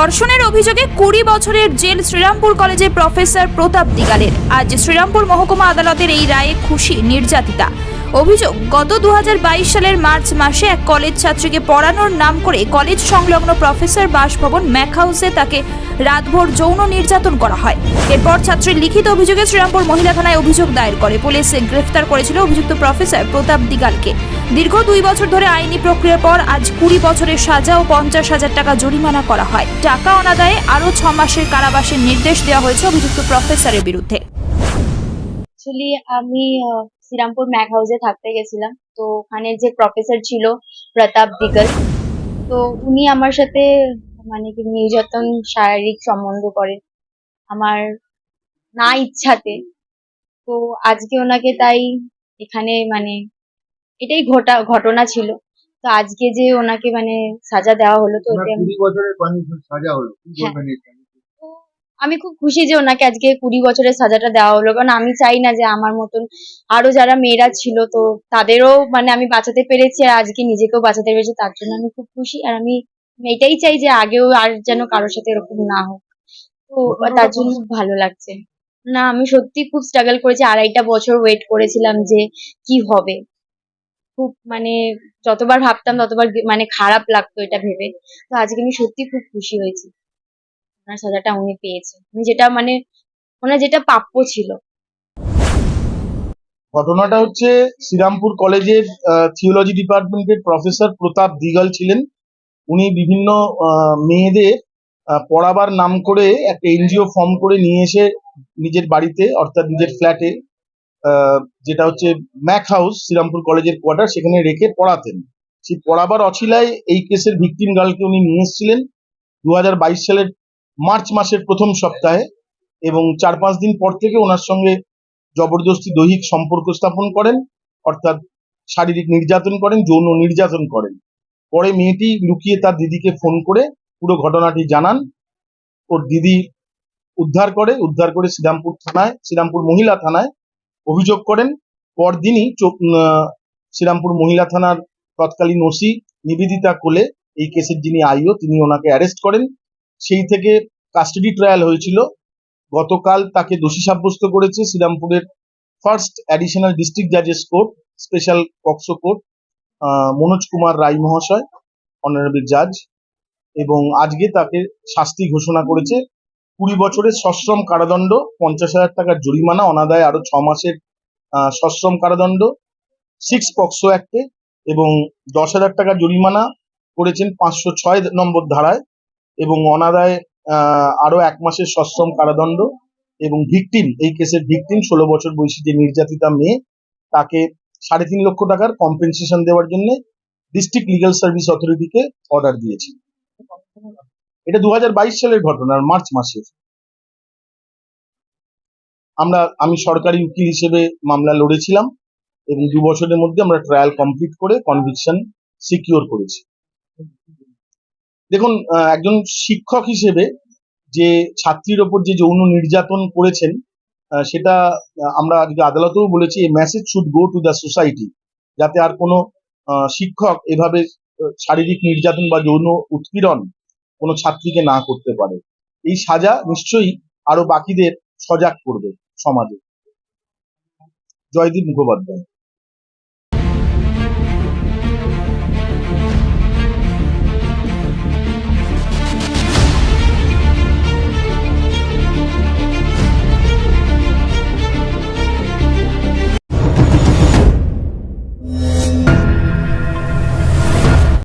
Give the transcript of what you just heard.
ধর্ষণের অভিযোগে 20 বছরের জেল শ্রীরামপুর কলেজের প্রফেসর প্রতাপ দিগালের। আজ শ্রীরামপুর মহকুমা আদালতের এই রায়ে খুশি নির্যাতিতা। অভিযোগ, গত 2022 সালের মার্চ মাসে এক কলেজ ছাত্রীকে পড়ানোর নাম করে কলেজ সংলগ্ন প্রফেসর বাসভবন ম্যাক হাউসে তাকে রাতভর যৌন নির্যাতন করা হয়। এরপর ছাত্রীর লিখিত অভিযোগে শ্রীরামপুর মহিলা থানায় অভিযোগ দায়ের করে পুলিশ গ্রেফতার করেছিল অভিযুক্ত প্রফেসর প্রতাপ দিগালকে। দীর্ঘ 2 বছর ধরে আইনি প্রক্রিয়ার পর আজ 20 বছরের সাজা ও 50,000 টাকা জরিমানা করা হয়। টাকা অনাদায়ে আরও 6 মাসের কারাবাসের নির্দেশ দেওয়া হয়েছে অভিযুক্ত প্রফেসরের বিরুদ্ধে। অ্যাকচুয়ালি আমি শ্রীরামপুর ম্যাক হাউসে থাকতে গেছিলাম, তো ওখানে যে প্রফেসর ছিল প্রতাপ দিগল, তো উনি আমার সাথে মানে কি নির্যাতন, শারীরিক সম্বন্ধ করেন আমার না ইচ্ছাতে। তো আজকে ওনাকে তাই এখানে মানে এটাই ঘটনা ছিল। তো আজকে যে ওনাকে মানে সাজা দেওয়া হলো, তো এতে 20 বছরের সাজা হলো, কি বলবেন এটা? তো আমি খুব খুশি যে ওনাকে আজকে 20 বছরের সাজাটা দেওয়া হলো, কারণ আমি চাই না যে আমার মতন আরো যারা মেয়েরা ছিল তো তাদেরও মানে আমি বাঁচাতে পেরেছি, আর আজকে নিজেকেও বাঁচাতে পেরেছি, তার জন্য আমি খুব খুশি। আর আমি এটাই চাই যে আগেও আর যেন কারোর সাথে এরকম না হোক, তো তার জন্য খুব ভালো লাগছে। না, আমি সত্যি খুব স্ট্রাগল করেছি, 2.5টা বছর ওয়েট করেছিলাম যে কি হবে। খুব মানে যতবার ভাবতাম ততবার মানে খারাপ লাগতো এটা ভেবে। তো আজকে আমি সত্যি খুব খুশি হয়েছি ওনার সাজাটা উনি পেয়েছে, যেটা মানে ওনার যেটা প্রাপ্য ছিল। ঘটনাটা হচ্ছে শ্রীরামপুর কলেজের থিওলজি ডিপার্টমেন্টের প্রফেসর প্রতাপ দিগাল ছিলেন। উনি বিভিন্ন মেয়েদের পড়াবার নাম করে একটা এনজিও ফর্ম করে নিয়ে এসে নিজের বাড়িতে অর্থাৎ নিজের ফ্ল্যাটে, যেটা হচ্ছে ম্যাক হাউস শ্রীরামপুর কলেজের কোয়ার্টার, সেখানে রেখে পড়াতেন। সেই পড়াবার অছিলায় এই কেসের ভিকটিম গার্লকে উনি নিয়ে এসেছিলেন 2022 সালের মার্চ মাসের প্রথম সপ্তাহে, এবং 4-5 দিন পর থেকে ওনার সঙ্গে জবরদস্তি দৈহিক সম্পর্ক স্থাপন করেন, অর্থাৎ শারীরিক নির্যাতন করেন, যৌন নির্যাতন করেন। পরে মেয়েটি লুকিয়ে তার দিদিকে ফোন করে পুরো ঘটনাটি জানান। ওর দিদি উদ্ধার করে শ্রীরামপুর মহিলা থানায় অভিযোগ করেন। পরদিনই শ্রীরামপুর মহিলা থানার তৎকালীন ওসি নিবেদিতা কোলে, এই কেসের যিনি আইও, তিনি ওনাকে অ্যারেস্ট করেন। সেই থেকে কাস্টাডি ট্রায়াল হয়েছিল। গতকাল তাকে দোষী সাব্যস্ত করেছে শ্রীরামপুরের ফার্স্ট অ্যাডিশনাল ডিস্ট্রিক্ট জাজেস court, special POCSO court, Manoj Kumar Roy মহাশয়, অনারেবল জাজ, এবং আজকে তাকে শাস্তি ঘোষণা করেছে 20 বছরের সশ্রম কারাদণ্ড, 50,000 টাকার জরিমানা, অনাদায়ে আরো 6 মাসের সশ্রম কারাদণ্ড 6 পক্সো অ্যাক্টে, এবং 10,000 টাকা জরিমানা করেছেন 506 নম্বর ধারায়, এবং অনাদায়ে আরো 1 মাসের সশ্রম কারাদণ্ড। এবং ভিকটিম, এই কেসের ভিকটিম 16 বছর বয়সী যে নির্যাতিতা মেয়ে, তাকে 3.5 লক্ষ টাকার কম্পেনসেশন দেওয়ার জন্য ডিস্ট্রিক্ট লিগ্যাল সার্ভিস অথরিটিকে অর্ডার দিয়েছে। এটা 2022 সালের ঘটনা, মার্চ মাসের। আমি সরকারি উকিল হিসেবে মামলা লড়েছিলাম, এবং 2 বছরের মধ্যে আমরা ট্রায়াল কমপ্লিট করে কনভিকশন সিকিউর করেছি। দেখুন, একজন শিক্ষক হিসেবে যে ছাত্রীর ওপর যে যৌন নির্যাতন করেছেন, সেটা আমরা আজকে আদালতেও বলেছি, এই message should go to the society, যাতে আর কোনো শিক্ষক এভাবে শারীরিক নির্যাতন বা যৌন উৎপীড়ন কোনো ছাত্রীকে না করতে পারে। এই সাজা নিশ্চয়ই আরো বাকিদের সজাগ করবে সমাজে। জয়দীপ মুখোপাধ্যায়।